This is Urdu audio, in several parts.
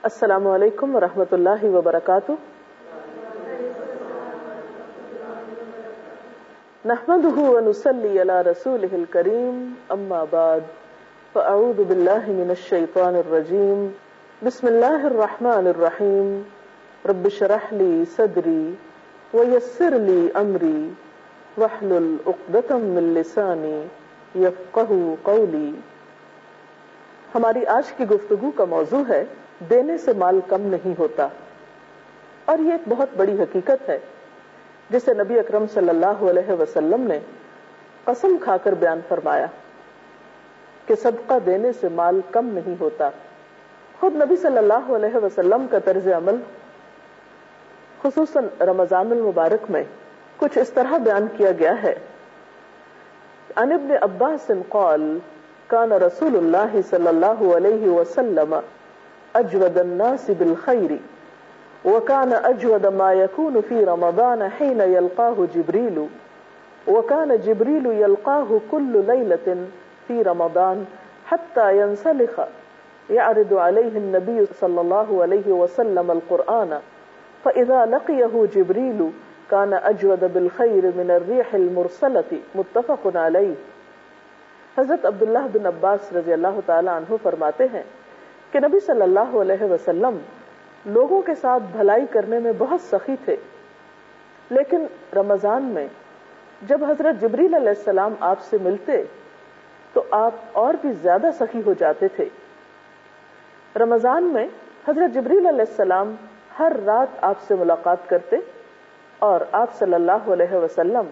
السلام علیکم ورحمۃ اللہ وبرکاتہ. نحمده ونصلي على رسوله الكريم اما بعد فاعوذ بالله من الشيطان الرجيم بسم الله الرحمن الرحيم رب اشرح لي صدري ويسر لي امري واحلل عقدة من لساني يفقهوا قولي. ہماری آج کی گفتگو کا موضوع ہے دینے سے مال کم نہیں ہوتا. اور یہ ایک بہت بڑی حقیقت ہے جسے نبی اکرم صلی اللہ علیہ وسلم نے قسم کھا کر بیان فرمایا کہ صدقہ دینے سے مال کم نہیں ہوتا. خود نبی صلی اللہ علیہ وسلم کا طرز عمل خصوصاً رمضان المبارک میں کچھ اس طرح بیان کیا گیا ہے. عن ابن عباس قال كان رسول الله صلى الله عليه وسلم اجود الناس بالخير وكان اجود ما يكون في رمضان حين يلقاه جبريل وكان جبريل يلقاه كل ليلة في رمضان حتى ينسلخ يعرض عليه النبي صلى الله عليه وسلم القرآن فإذا لقيه جبريل كان اجود بالخير من الريح المرسلة. متفق عليه. حضرت عبداللہ بن عباس رضی اللہ تعالی عنہ فرماتے ہیں کہ نبی صلی اللہ علیہ وسلم لوگوں کے ساتھ بھلائی کرنے میں بہت سخی تھے، لیکن رمضان میں جب حضرت جبریل علیہ السلام آپ سے ملتے تو آپ اور بھی زیادہ سخی ہو جاتے تھے. رمضان میں حضرت جبریل علیہ السلام ہر رات آپ سے ملاقات کرتے اور آپ صلی اللہ علیہ وسلم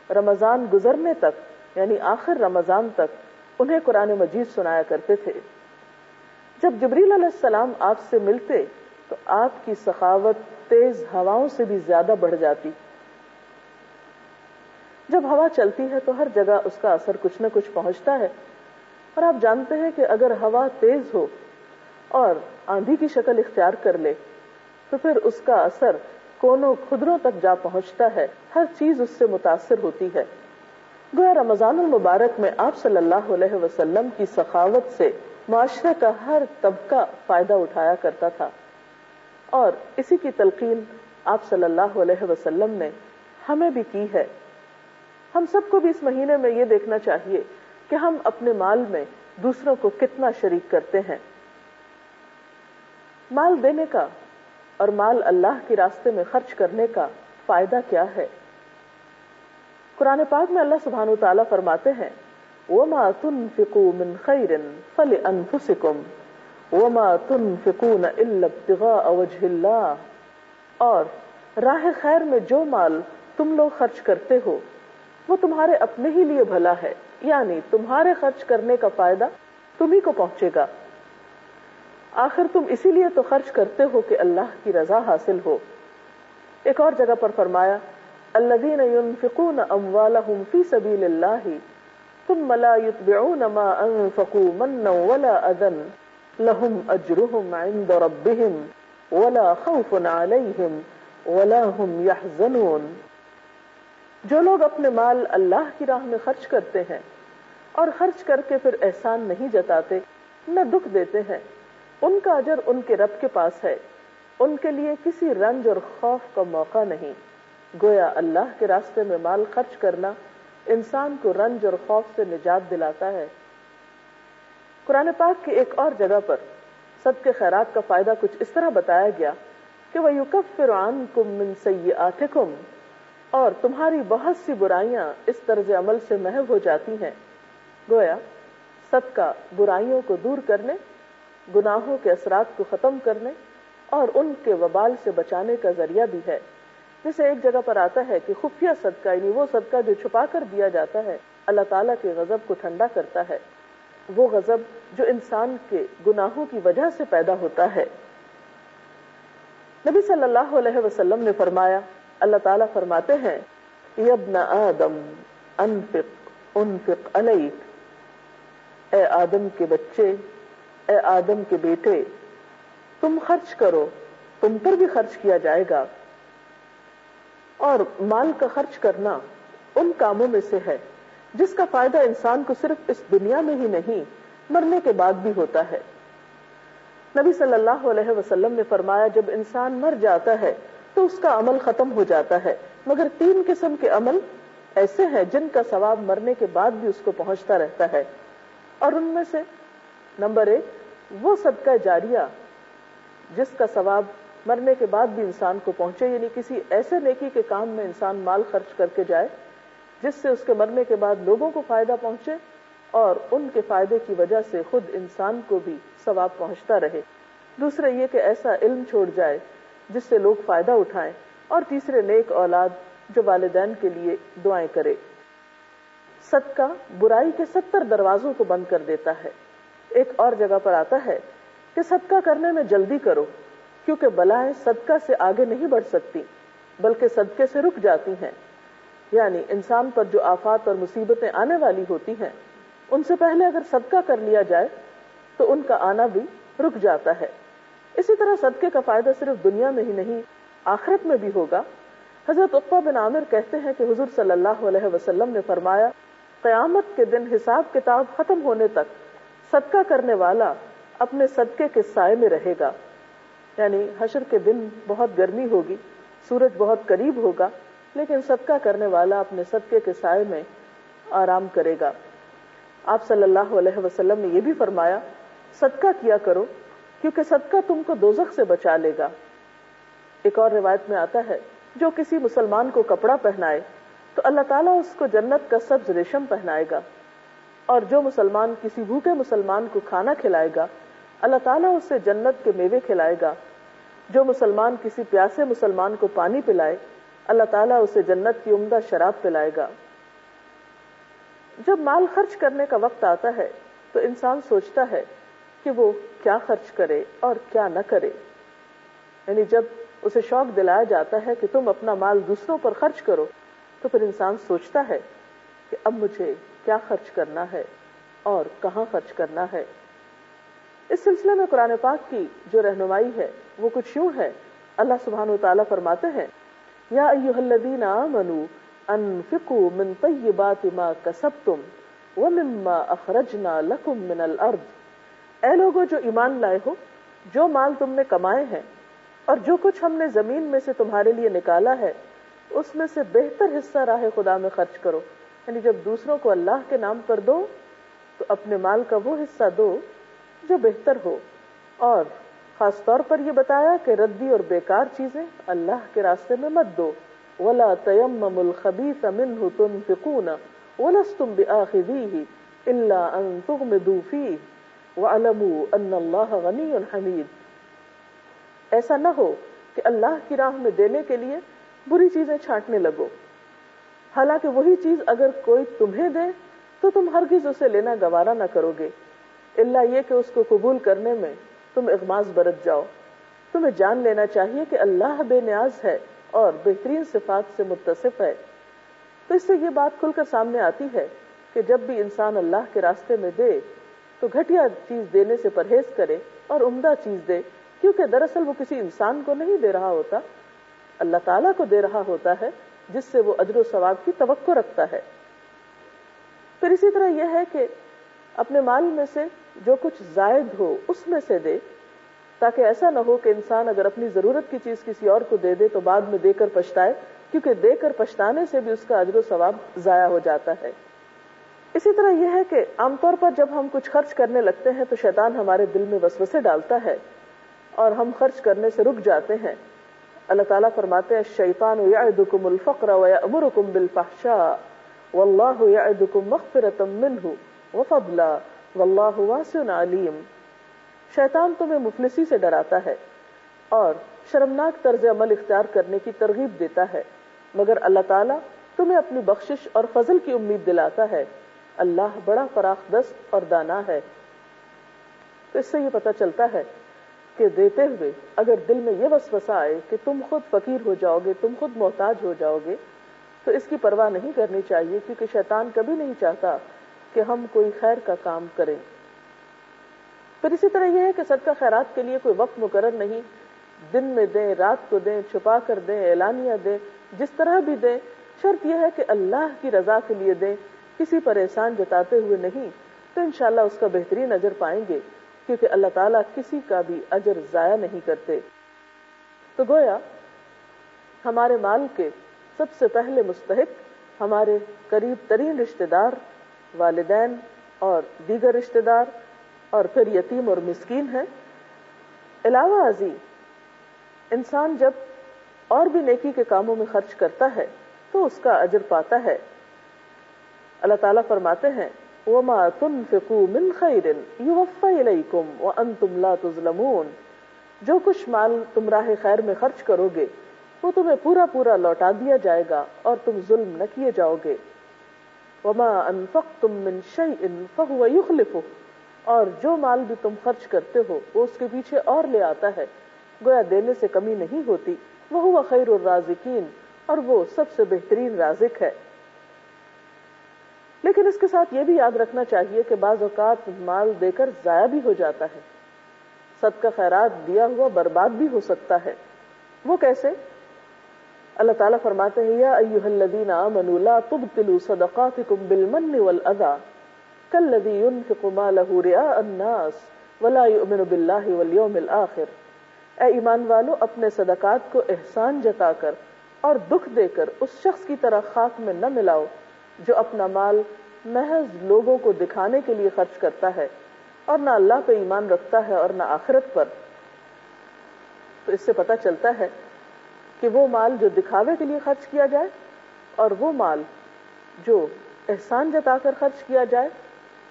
رمضان گزرنے تک یعنی آخر رمضان تک انہیں قرآن مجید سنایا کرتے تھے. جب جبریل علیہ السلام آپ سے ملتے تو آپ کی سخاوت تیز ہواؤں سے بھی زیادہ بڑھ جاتی. جب ہوا چلتی ہے تو ہر جگہ اس کا اثر کچھ نہ کچھ پہنچتا ہے، اور آپ جانتے ہیں کہ اگر ہوا تیز ہو اور آندھی کی شکل اختیار کر لے تو پھر اس کا اثر کونوں خدروں تک جا پہنچتا ہے، ہر چیز اس سے متاثر ہوتی ہے. گویا رمضان المبارک میں آپ صلی اللہ علیہ وسلم کی سخاوت سے معاشرے کا ہر طبقہ فائدہ اٹھایا کرتا تھا، اور اسی کی تلقین آپ صلی اللہ علیہ وسلم نے ہمیں بھی کی ہے. ہم سب کو بھی اس مہینے میں یہ دیکھنا چاہیے کہ ہم اپنے مال میں دوسروں کو کتنا شریک کرتے ہیں. مال دینے کا اور مال اللہ کے راستے میں خرچ کرنے کا فائدہ کیا ہے؟ قرآن پاک میں اللہ سبحانہ وتعالی فرماتے ہیں وَمَا تُنْفِقُوا مِنْ خَيْرٍ فَلِأَنفُسِكُمْ وَمَا تُنْفِقُونَ إِلَّا ابْتِغَاءَ وَجْهِ اللَّهِ. اور راہ خیر میں جو مال تم لوگ خرچ کرتے ہو وہ تمہارے اپنے ہی لیے بھلا ہے، یعنی تمہارے خرچ کرنے کا فائدہ تمہیں کو پہنچے گا. آخر تم اسی لیے تو خرچ کرتے ہو کہ اللہ کی رضا حاصل ہو. ایک اور جگہ پر فرمایا الذين ينفقون اموالهم في سبيل الله ثم لا يتبعون ما انفقوا منا ولا اذى لهم اجرهم عند ربهم ولا خوف عليهم ولا هم يحزنون. جو لوگ اپنے مال اللہ کی راہ میں خرچ کرتے ہیں اور خرچ کر کے پھر احسان نہیں جتاتے نہ دکھ دیتے ہیں، ان کا اجر ان کے رب کے پاس ہے، ان کے لیے کسی رنج اور خوف کا موقع نہیں. گویا اللہ کے راستے میں مال خرچ کرنا انسان کو رنج اور خوف سے نجات دلاتا ہے. قرآن پاک کی ایک اور جگہ پر صدقے خیرات کا فائدہ کچھ اس طرح بتایا گیا کہ وَيُكَفِّرُ عَنْكُم مِّن سَيِّئَاتِكُمْ، اور تمہاری بہت سی برائیاں اس طرز عمل سے محو ہو جاتی ہیں. گویا صدقہ برائیوں کو دور کرنے، گناہوں کے اثرات کو ختم کرنے اور ان کے وبال سے بچانے کا ذریعہ بھی ہے. جیسے ایک جگہ پر آتا ہے کہ خفیہ صدقہ یعنی وہ صدقہ جو چھپا کر دیا جاتا ہے اللہ تعالیٰ کے غضب کو ٹھنڈا کرتا ہے، وہ غضب جو انسان کے گناہوں کی وجہ سے پیدا ہوتا ہے. نبی صلی اللہ علیہ وسلم نے فرمایا، اللہ تعالیٰ فرماتے ہیں یا ابن آدم انفق انفق علیک، اے آدم کے بچے، اے آدم کے بیٹے، تم خرچ کرو، تم پر بھی خرچ کیا جائے گا. اور مال کا خرچ کرنا ان کاموں میں سے ہے جس کا فائدہ انسان کو صرف اس دنیا میں ہی نہیں مرنے کے بعد بھی ہوتا ہے. نبی صلی اللہ علیہ وسلم نے فرمایا جب انسان مر جاتا ہے تو اس کا عمل ختم ہو جاتا ہے، مگر 3 قسم کے عمل ایسے ہیں جن کا ثواب مرنے کے بعد بھی اس کو پہنچتا رہتا ہے، اور ان میں سے نمبر 1 وہ صدقہ جاریہ جس کا ثواب مرنے کے بعد بھی انسان کو پہنچے، یعنی کسی ایسے نیکی کے کام میں انسان مال خرچ کر کے جائے جس سے اس کے مرنے کے بعد لوگوں کو فائدہ پہنچے اور ان کے فائدے کی وجہ سے خود انسان کو بھی ثواب پہنچتا رہے۔ دوسرا یہ کہ ایسا علم چھوڑ جائے جس سے لوگ فائدہ اٹھائیں، اور تیسرے نیک اولاد جو والدین کے لیے دعائیں کرے۔ صدقہ برائی کے 70 دروازوں کو بند کر دیتا ہے۔ ایک اور جگہ پر آتا ہے کہ صدقہ کرنے میں جلدی کرو، کیونکہ بلائیں صدقہ سے آگے نہیں بڑھ سکتی بلکہ صدقے سے رک جاتی ہیں، یعنی انسان پر جو آفات اور مصیبتیں آنے والی ہوتی ہیں ان سے پہلے اگر صدقہ کر لیا جائے تو ان کا آنا بھی رک جاتا ہے۔ اسی طرح صدقے کا فائدہ صرف دنیا میں ہی نہیں آخرت میں بھی ہوگا۔ حضرت عقبہ بن عامر کہتے ہیں کہ حضور صلی اللہ علیہ وسلم نے فرمایا قیامت کے دن حساب کتاب ختم ہونے تک صدقہ کرنے والا اپنے صدقے کے سائے میں رہے گا، یعنی حشر کے دن بہت گرمی ہوگی، سورج بہت قریب ہوگا، لیکن صدقہ کرنے والا اپنے صدقے کے سائے میں آرام کرے گا۔ آپ صلی اللہ علیہ وسلم نے یہ بھی فرمایا صدقہ کیا کرو کیونکہ صدقہ تم کو دوزخ سے بچا لے گا۔ ایک اور روایت میں آتا ہے جو کسی مسلمان کو کپڑا پہنائے تو اللہ تعالیٰ اس کو جنت کا سبز ریشم پہنائے گا، اور جو مسلمان کسی بھوکے مسلمان کو کھانا کھلائے گا اللہ تعالیٰ اسے جنت کے میوے کھلائے گا، جو مسلمان کسی پیاسے مسلمان کو پانی پلائے اللہ تعالیٰ اسے جنت کی عمدہ شراب پلائے گا۔ جب مال خرچ کرنے کا وقت آتا ہے تو انسان سوچتا ہے کہ وہ کیا خرچ کرے اور کیا نہ کرے، یعنی جب اسے شوق دلایا جاتا ہے کہ تم اپنا مال دوسروں پر خرچ کرو تو پھر انسان سوچتا ہے کہ اب مجھے کیا خرچ کرنا ہے اور کہاں خرچ کرنا ہے۔ اس سلسلے میں قرآن پاک کی جو رہنمائی ہے وہ کچھ یوں ہے۔ اللہ سبحانہ وتعالیٰ فرماتے ہیں یا ایھا الذین آمنوا انفقوا من طیبات ما کسبتم ومما اخرجنا لکم من الارض، اے لوگوں جو ایمان لائے ہو، جو مال تم نے کمائے ہیں اور جو کچھ ہم نے زمین میں سے تمہارے لیے نکالا ہے اس میں سے بہتر حصہ راہ خدا میں خرچ کرو، یعنی جب دوسروں کو اللہ کے نام پر دو تو اپنے مال کا وہ حصہ دو جو بہتر ہو، اور خاص طور پر یہ بتایا کہ ردی اور بیکار چیزیں اللہ کے راستے میں مت دو۔ وَلَا تَيَمَّمُوا الْخَبِيثَ مِنْهُ تُنْفِقُونَ وَلَسْتُمْ بِآخِذِيهِ إِلَّا أَن تُغْمِضُوا فِيهِ وَاعْلَمُوا أَنَّ اللَّهَ غَنِيٌّ حَمِيدٌ، ایسا نہ ہو کہ اللہ کی راہ میں دینے کے لیے بری چیزیں چھانٹنے لگو، حالانکہ وہی چیز اگر کوئی تمہیں دے تو تم ہرگز اسے لینا گوارا نہ کرو گے، الا یہ کہ اس کو قبول کرنے میں تم اغماض برت جاؤ۔ تمہیں جان لینا چاہیے کہ اللہ بے نیاز ہے اور بہترین صفات سے متصف ہے۔ تو اس سے یہ بات کھل کر سامنے آتی ہے کہ جب بھی انسان اللہ کے راستے میں دے تو گھٹیا چیز دینے سے پرہیز کرے اور عمدہ چیز دے، کیونکہ دراصل وہ کسی انسان کو نہیں دے رہا ہوتا، اللہ تعالیٰ کو دے رہا ہوتا ہے جس سے وہ اجر و ثواب کی توقع رکھتا ہے۔ پھر اسی طرح یہ ہے کہ اپنے مال میں سے جو کچھ زائد ہو اس میں سے دے، تاکہ ایسا نہ ہو کہ انسان اگر اپنی ضرورت کی چیز کسی اور کو دے دے تو بعد میں دے کر پچھتائے، کیونکہ دے کر پچھتانے سے بھی اس کا اجر و ثواب ضائع ہو جاتا ہے۔ اسی طرح یہ ہے کہ عام طور پر جب ہم کچھ خرچ کرنے لگتے ہیں تو شیطان ہمارے دل میں وسوسے ڈالتا ہے اور ہم خرچ کرنے سے رک جاتے ہیں۔ اللہ تعالیٰ فرماتے ہیں الشیطان یعدکم الفقر ویأمرکم بالفحشاء واللہ یعدکم مغفرۃ منہ وفضلا واللہ واسع علیم، شیطان تمہیں مفلسی سے ڈراتا ہے اور شرمناک طرز عمل اختیار کرنے کی ترغیب دیتا ہے، مگر اللہ تعالیٰ تمہیں اپنی بخشش اور فضل کی امید دلاتا ہے، اللہ بڑا فراخ دست اور دانا ہے۔ تو اس سے یہ پتہ چلتا ہے کہ دیتے ہوئے اگر دل میں یہ وسوسہ آئے کہ تم خود فقیر ہو جاؤ گے، تم خود محتاج ہو جاؤ گے، تو اس کی پرواہ نہیں کرنی چاہیے، کیونکہ شیطان کبھی نہیں چاہتا کہ ہم کوئی خیر کا کام کریں۔ پھر اسی طرح یہ ہے کہ صدقہ خیرات کے لیے کوئی وقت مقرر نہیں، دن میں دیں، رات کو دیں، چھپا کر دیں، اعلانیہ دیں، جس طرح بھی دیں، شرط یہ ہے کہ اللہ کی رضا کے لیے دیں، کسی پر احسان جتاتے ہوئے نہیں، تو انشاءاللہ اس کا بہترین اجر پائیں گے۔ کیونکہ اللہ تعالیٰ کسی کا بھی اجر ضائع نہیں کرتے۔ تو گویا ہمارے مال کے سب سے پہلے مستحق ہمارے قریب ترین رشتہ دار، والدین اور دیگر رشتہ دار، اور پھر یتیم اور مسکین ہیں۔ علاوہ ازیں انسان جب اور بھی نیکی کے کاموں میں خرچ کرتا ہے تو اس کا اجر پاتا ہے۔ اللہ تعالیٰ فرماتے ہیں وَمَا تُنْفِقُوا مِنْ خَيْرٍ يُوَفَّ إِلَيْكُمْ وَأَنْتُمْ لَا تُظْلَمُونَ، جو کچھ مال تم راہ خیر میں خرچ کرو گے وہ تمہیں پورا پورا لوٹا دیا جائے گا اور تم ظلم نہ کیے جاؤ گے۔ وَمَا أَنفَقْتُم مِّن شَيْءٍ فَهُوَ يُخْلِفُهُ، اور جو مال بھی تم خرچ کرتے ہو وہ اس کے پیچھے اور لے آتا ہے، گویا دینے سے کمی نہیں ہوتی۔ وَهُوَ خَيْرُ الرَّازِقِينَ، اور وہ سب سے بہترین رازق ہے۔ لیکن اس کے ساتھ یہ بھی یاد رکھنا چاہیے کہ بعض اوقات مال دے کر ضائع بھی ہو جاتا ہے، صدقہ خیرات دیا ہوا برباد بھی ہو سکتا ہے۔ وہ کیسے؟ اللہ تعالیٰ فرماتے ہیں یا ایھا الذین آمنوا لا تبطلوا صدقاتکم بالمن والأذى کالذی ينفق مالہ رئاء الناس ولا یؤمن باللہ والیوم الآخر، اے ایمان والو اپنے صدقات کو احسان جتا کر اور دکھ دے کر اس شخص کی طرح خاک میں نہ ملاؤ جو اپنا مال محض لوگوں کو دکھانے کے لیے خرچ کرتا ہے اور نہ اللہ پہ ایمان رکھتا ہے اور نہ آخرت پر۔ تو اس سے پتہ چلتا ہے کہ وہ مال جو دکھاوے کے لیے خرچ کیا جائے اور وہ مال جو احسان جتا کر خرچ کیا جائے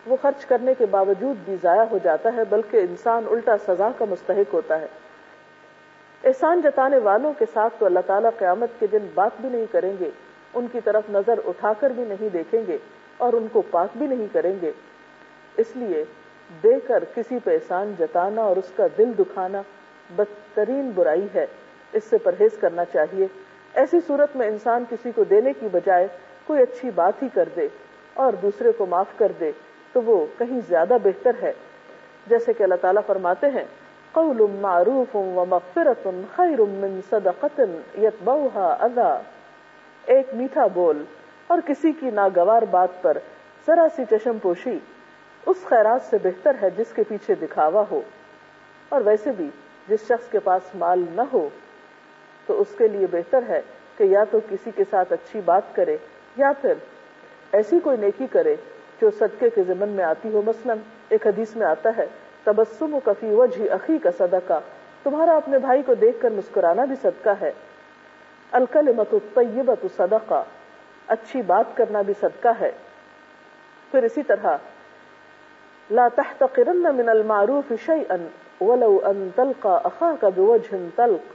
وہ خرچ کرنے کے باوجود بھی ضائع ہو جاتا ہے، بلکہ انسان الٹا سزا کا مستحق ہوتا ہے۔ احسان جتانے والوں کے ساتھ تو اللہ تعالیٰ قیامت کے دن بات بھی نہیں کریں گے، ان کی طرف نظر اٹھا کر بھی نہیں دیکھیں گے اور ان کو پاک بھی نہیں کریں گے۔ اس لیے دے کر کسی پہ احسان جتانا اور اس کا دل دکھانا بدترین برائی ہے، اس سے پرہیز کرنا چاہیے۔ ایسی صورت میں انسان کسی کو دینے کی بجائے کوئی اچھی بات ہی کر دے اور دوسرے کو معاف کر دے تو وہ کہیں زیادہ بہتر ہے۔ جیسے کہ اللہ تعالیٰ فرماتے ہیں قول معروف ومغفرۃ خیر من صدقۃ یتبعها اذی، ایک میٹھا بول اور کسی کی ناگوار بات پر ذرا سی چشم پوشی اس خیرات سے بہتر ہے جس کے پیچھے دکھاوا ہو۔ اور ویسے بھی جس شخص کے پاس مال نہ ہو تو اس کے لیے بہتر ہے کہ یا تو کسی کے ساتھ اچھی بات کرے یا پھر ایسی کوئی نیکی کرے جو صدقے کے ضمن میں آتی ہو۔ مثلا ایک حدیث میں آتا ہے تبسمک فی وجہ اخیک صدقہ، تمہارا اپنے بھائی کو دیکھ کر مسکرانا بھی صدقہ ہے۔ الکلمۃ الطیبۃ صدقہ، اچھی بات کرنا بھی صدقہ ہے۔ پھر اسی طرح لا تحتقرن من المعروف شیئا ولو ان تلقى اخاک بوجہ طلق،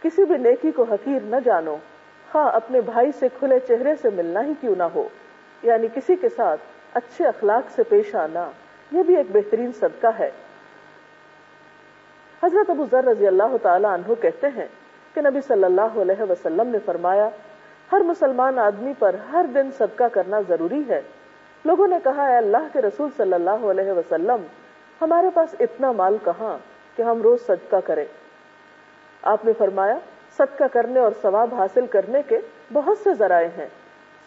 کسی بھی نیکی کو حقیر نہ جانو، خواہ اپنے بھائی سے کھلے چہرے سے ملنا ہی کیوں نہ ہو، یعنی کسی کے ساتھ اچھے اخلاق سے پیش آنا، یہ بھی ایک بہترین صدقہ ہے۔ حضرت ابو ذر رضی اللہ تعالی عنہ کہتے ہیں کہ نبی صلی اللہ علیہ وسلم نے فرمایا ہر مسلمان آدمی پر ہر دن صدقہ کرنا ضروری ہے۔ لوگوں نے کہا اے اللہ کے رسول صلی اللہ علیہ وسلم، ہمارے پاس اتنا مال کہاں کہ ہم روز صدقہ کریں؟ آپ نے فرمایا صدقہ کرنے اور ثواب حاصل کرنے کے بہت سے ذرائع ہیں،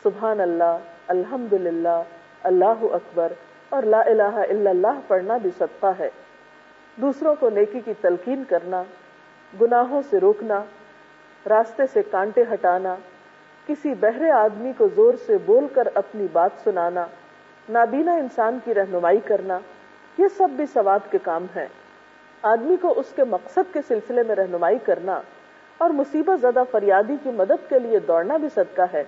سبحان اللہ، الحمدللہ، اللہ اکبر اور لا الہ الا اللہ پڑھنا بھی صدقہ ہے۔ دوسروں کو نیکی کی تلقین کرنا، گناہوں سے روکنا، راستے سے کانٹے ہٹانا، کسی بہرے آدمی کو زور سے بول کر اپنی بات سنانا، نابینا انسان کی رہنمائی کرنا، یہ سب بھی ثواب کے کام ہیں۔ آدمی کو اس کے مقصد کے سلسلے میں رہنمائی کرنا اور مصیبت زدہ فریادی کی مدد کے لیے دوڑنا بھی صدقہ ہے۔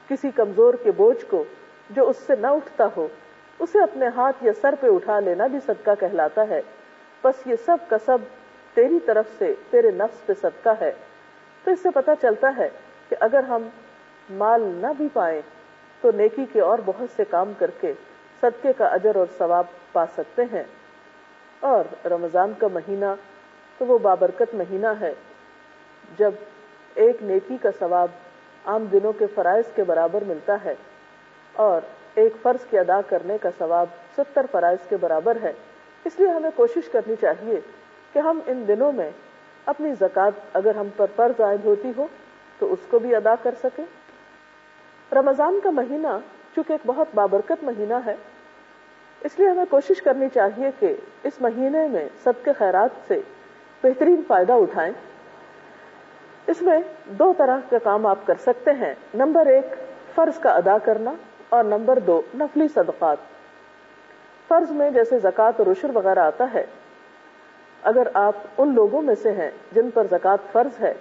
کسی کمزور کے بوجھ کو جو اس سے نہ اٹھتا ہو اسے اپنے ہاتھ یا سر پہ اٹھا لینا بھی صدقہ کہلاتا ہے۔ بس یہ سب کا سب تیری طرف سے تیرے نفس پہ صدقہ ہے۔ تو اس سے پتہ چلتا ہے کہ اگر ہم مال نہ بھی پائیں تو نیکی کے اور بہت سے کام کر کے صدقے کا اجر اور ثواب پا سکتے ہیں۔ اور رمضان کا مہینہ تو وہ بابرکت مہینہ ہے جب ایک نیکی کا ثواب عام دنوں کے فرائض کے برابر ملتا ہے اور ایک فرض کے ادا کرنے کا ثواب 70 فرائض کے برابر ہے۔ اس لیے ہمیں کوشش کرنی چاہیے کہ ہم ان دنوں میں اپنی زکوٰۃ اگر ہم پر فرض عائد ہوتی ہو تو اس کو بھی ادا کر سکیں۔ رمضان کا مہینہ چونکہ ایک بہت بابرکت مہینہ ہے، اس لیے ہمیں کوشش کرنی چاہیے کہ اس مہینے میں صدقے خیرات سے بہترین فائدہ اٹھائیں. اس میں 2 طرح کا کام آپ کر سکتے ہیں. نمبر 1 فرض کا ادا کرنا اور نمبر 2 نفلی صدقات. فرض میں جیسے زکوٰۃ اور عشر وغیرہ آتا ہے، اگر آپ ان لوگوں میں سے ہیں جن پر زکوٰۃ فرض ہے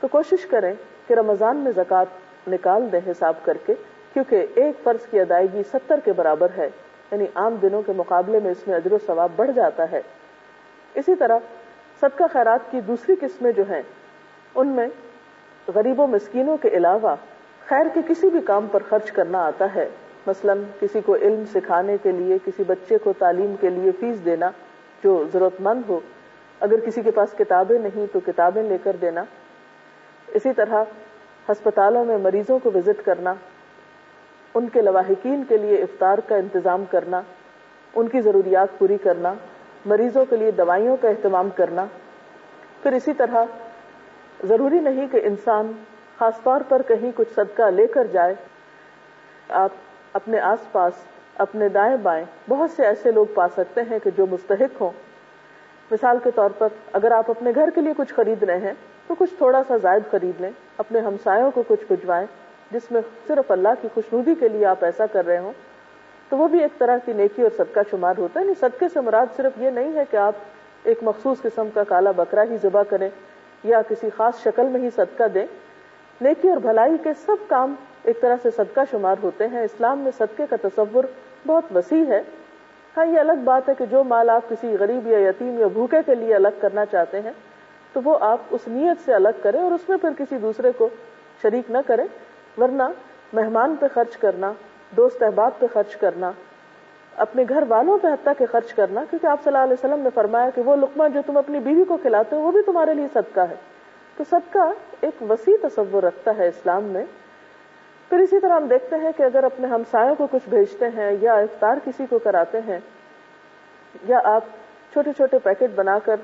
تو کوشش کریں کہ رمضان میں زکوٰۃ نکال دیں حساب کر کے، کیونکہ ایک فرض کی ادائیگی 70 کے برابر ہے، یعنی عام دنوں کے مقابلے میں اس میں اجر و ثواب بڑھ جاتا ہے. اسی طرح صدقہ خیرات کی دوسری قسمیں جو ہیں ان میں غریبوں مسکینوں کے علاوہ خیر کے کسی بھی کام پر خرچ کرنا آتا ہے. مثلا کسی کو علم سکھانے کے لیے، کسی بچے کو تعلیم کے لیے فیس دینا جو ضرورت مند ہو، اگر کسی کے پاس کتابیں نہیں تو کتابیں لے کر دینا. اسی طرح ہسپتالوں میں مریضوں کو وزٹ کرنا، ان کے لواحقین کے لیے افطار کا انتظام کرنا، ان کی ضروریات پوری کرنا، مریضوں کے لیے دوائیوں کا اہتمام کرنا. پھر اسی طرح ضروری نہیں کہ انسان خاص طور پر کہیں کچھ صدقہ لے کر جائے. آپ اپنے آس پاس، اپنے دائیں بائیں بہت سے ایسے لوگ پا سکتے ہیں کہ جو مستحق ہوں. مثال کے طور پر اگر آپ اپنے گھر کے لیے کچھ خرید رہے ہیں تو کچھ تھوڑا سا زائد خرید لیں، اپنے ہمسایوں کو کچھ بھجوائیں جس میں صرف اللہ کی خوشنودی کے لیے آپ ایسا کر رہے ہوں، تو وہ بھی ایک طرح کی نیکی اور صدقہ شمار ہوتا ہے. صدقے سے مراد صرف یہ نہیں ہے کہ آپ ایک مخصوص قسم کا کالا بکرا ہی ذبح کریں یا کسی خاص شکل میں ہی صدقہ دیں. نیکی اور بھلائی کے سب کام ایک طرح سے صدقہ شمار ہوتے ہیں. اسلام میں صدقے کا تصور بہت وسیع ہے. ہاں یہ الگ بات ہے کہ جو مال آپ کسی غریب یا یتیم یا بھوکے کے لیے الگ کرنا چاہتے ہیں تو وہ آپ اس نیت سے الگ کریں اور اس میں پھر کسی دوسرے کو شریک نہ کریں. ورنہ مہمان پہ خرچ کرنا، دوست احباب پہ خرچ کرنا، اپنے گھر والوں پہ حتیٰ کہ خرچ کرنا، کیونکہ آپ صلی اللہ علیہ وسلم نے فرمایا کہ وہ لقمہ جو تم اپنی بیوی کو کھلاتے ہو وہ بھی تمہارے لیے صدقہ ہے. تو صدقہ ایک وسیع تصور رکھتا ہے اسلام میں. پھر اسی طرح ہم دیکھتے ہیں کہ اگر اپنے ہمسایوں کو کچھ بھیجتے ہیں یا افطار کسی کو کراتے ہیں، یا آپ چھوٹے چھوٹے پیکٹ بنا کر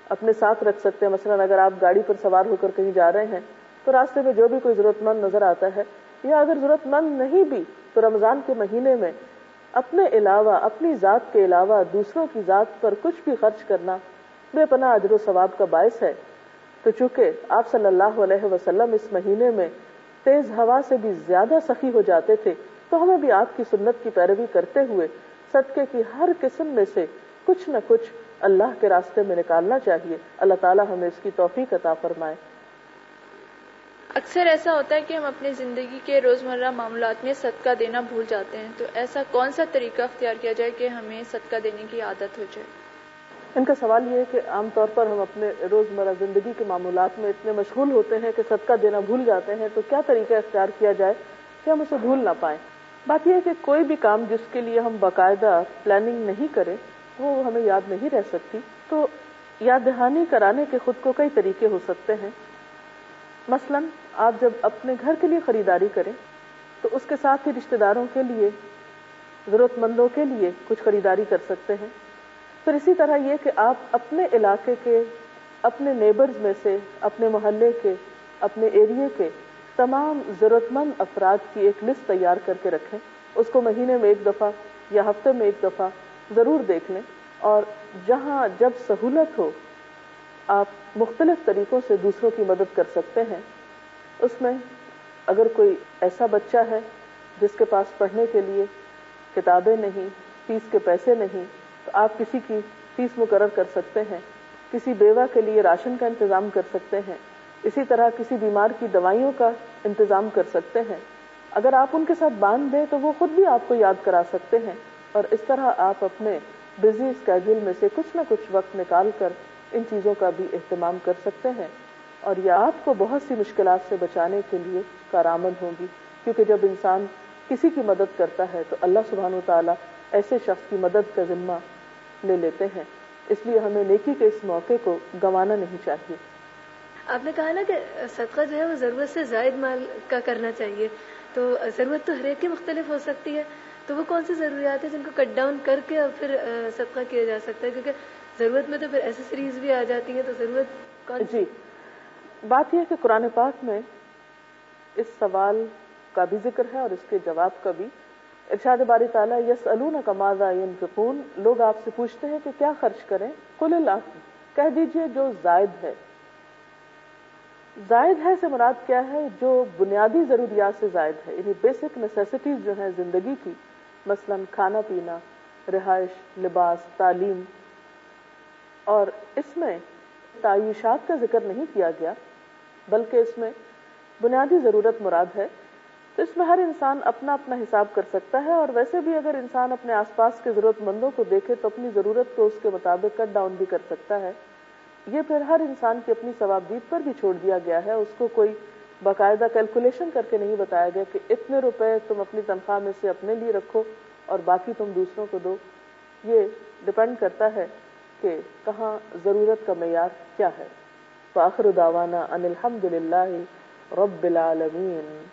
اپنے ساتھ رکھ سکتے ہیں. مثلا اگر آپ گاڑی پر سوار ہو کر کہیں جا رہے ہیں تو راستے میں جو بھی کوئی ضرورت مند نظر آتا ہے، یا اگر ضرورت مند نہیں بھی تو رمضان کے مہینے میں اپنے علاوہ، اپنی ذات کے علاوہ دوسروں کی ذات پر کچھ بھی خرچ کرنا بے پناہ اجر و ثواب کا باعث ہے. تو چونکہ آپ صلی اللہ علیہ وسلم اس مہینے میں تیز ہوا سے بھی زیادہ سخی ہو جاتے تھے، تو ہمیں بھی آپ کی سنت کی پیروی کرتے ہوئے صدقے کی ہر قسم میں سے کچھ نہ کچھ اللہ کے راستے میں نکالنا چاہیے. اللہ تعالی ہمیں اس کی توفیق عطا فرمائے. اکثر ایسا ہوتا ہے کہ ہم اپنی زندگی کے روزمرہ معاملات میں صدقہ دینا بھول جاتے ہیں، تو ایسا کون سا طریقہ اختیار کیا جائے کہ ہمیں صدقہ دینے کی عادت ہو جائے؟ ان کا سوال یہ ہے کہ عام طور پر ہم اپنے روزمرہ زندگی کے معمولات میں اتنے مشغول ہوتے ہیں کہ صدقہ دینا بھول جاتے ہیں، تو کیا طریقہ اختیار کیا جائے کہ ہم اسے بھول نہ پائیں. بات یہ ہے کہ کوئی بھی کام جس کے لیے ہم باقاعدہ پلاننگ نہیں کریں وہ ہمیں یاد نہیں رہ سکتی. تو یاد دہانی کرانے کے خود کو کئی طریقے ہو سکتے ہیں. مثلا آپ جب اپنے گھر کے لیے خریداری کریں تو اس کے ساتھ ہی رشتہ داروں کے لیے، ضرورت مندوں کے لیے کچھ خریداری کر سکتے ہیں. پھر اسی طرح یہ کہ آپ اپنے علاقے کے، اپنے نیبرز میں سے، اپنے محلے کے، اپنے ایریے کے تمام ضرورت مند افراد کی ایک لسٹ تیار کر کے رکھیں. اس کو مہینے میں ایک دفعہ یا ہفتے میں ایک دفعہ ضرور دیکھ لیں، اور جہاں جب سہولت ہو آپ مختلف طریقوں سے دوسروں کی مدد کر سکتے ہیں. اس میں اگر کوئی ایسا بچہ ہے جس کے پاس پڑھنے کے لیے کتابیں نہیں، فیس کے پیسے نہیں، تو آپ کسی کی فیس مقرر کر سکتے ہیں. کسی بیوہ کے لیے راشن کا انتظام کر سکتے ہیں. اسی طرح کسی بیمار کی دوائیوں کا انتظام کر سکتے ہیں. اگر آپ ان کے ساتھ باندھ دیں تو وہ خود بھی آپ کو یاد کرا سکتے ہیں. اور اس طرح آپ اپنے بزی اسکیڈول میں سے کچھ نہ کچھ وقت نکال کر ان چیزوں کا بھی اہتمام کر سکتے ہیں، اور یہ آپ کو بہت سی مشکلات سے بچانے کے لیے کارآمد ہوں گی. کیونکہ جب انسان کسی کی مدد کرتا ہے تو اللہ سبحانہ وتعالی ایسے شخص کی مدد کا ذمہ لے لیتے ہیں. اس لیے ہمیں نیکی کے اس موقع کو گنوانا نہیں چاہیے. آپ نے کہا نا کہ صدقہ جو ہے وہ ضرورت سے زائد مال کا کرنا چاہیے، تو ضرورت تو ہر ایک کی مختلف ہو سکتی ہے، تو وہ کون سی ضروریات ہیں جن کو کٹ ڈاؤن کر کے اور پھر صدقہ کیا جا سکتا ہے؟ کیونکہ ضرورت میں تو پھر ایسیسریز بھی آ جاتی ہیں، تو ضرورت کون سی؟ جی، بات یہ ہے کہ قرآن پاک میں اس سوال کا بھی ذکر ہے اور اس کے جواب کا بھی. ارشاد باری تعالیٰ یسألونک ماذا ینفقون، لوگ آپ سے پوچھتے ہیں کہ کیا خرچ کریں، قل العفو، کہہ دیجئے جو زائد ہے۔ زائد ہے سے مراد کیا ہے؟ جو بنیادی ضروریات سے زائد ہے، یعنی بیسک نیسیسٹیز جو ہیں زندگی کی، مثلا کھانا پینا، رہائش، لباس، تعلیم، اور اس میں تعیشات کا ذکر نہیں کیا گیا بلکہ اس میں بنیادی ضرورت مراد ہے۔ تو اس میں ہر انسان اپنا اپنا حساب کر سکتا ہے، اور ویسے بھی اگر انسان اپنے آس پاس کے ضرورت مندوں کو دیکھے تو اپنی ضرورت کو اس کے مطابق کٹ ڈاؤن بھی کر سکتا ہے۔ یہ پھر ہر انسان کی اپنی ثوابدید پر بھی چھوڑ دیا گیا ہے، اس کو کوئی باقاعدہ کیلکولیشن کر کے نہیں بتایا گیا کہ اتنے روپے تم اپنی تنخواہ میں سے اپنے لیے رکھو اور باقی تم دوسروں کو دو۔ یہ ڈپینڈ کرتا ہے کہ کہاں ضرورت کا معیار کیا ہے۔ وآخر دعوانا ان الحمد للہ رب العالمین۔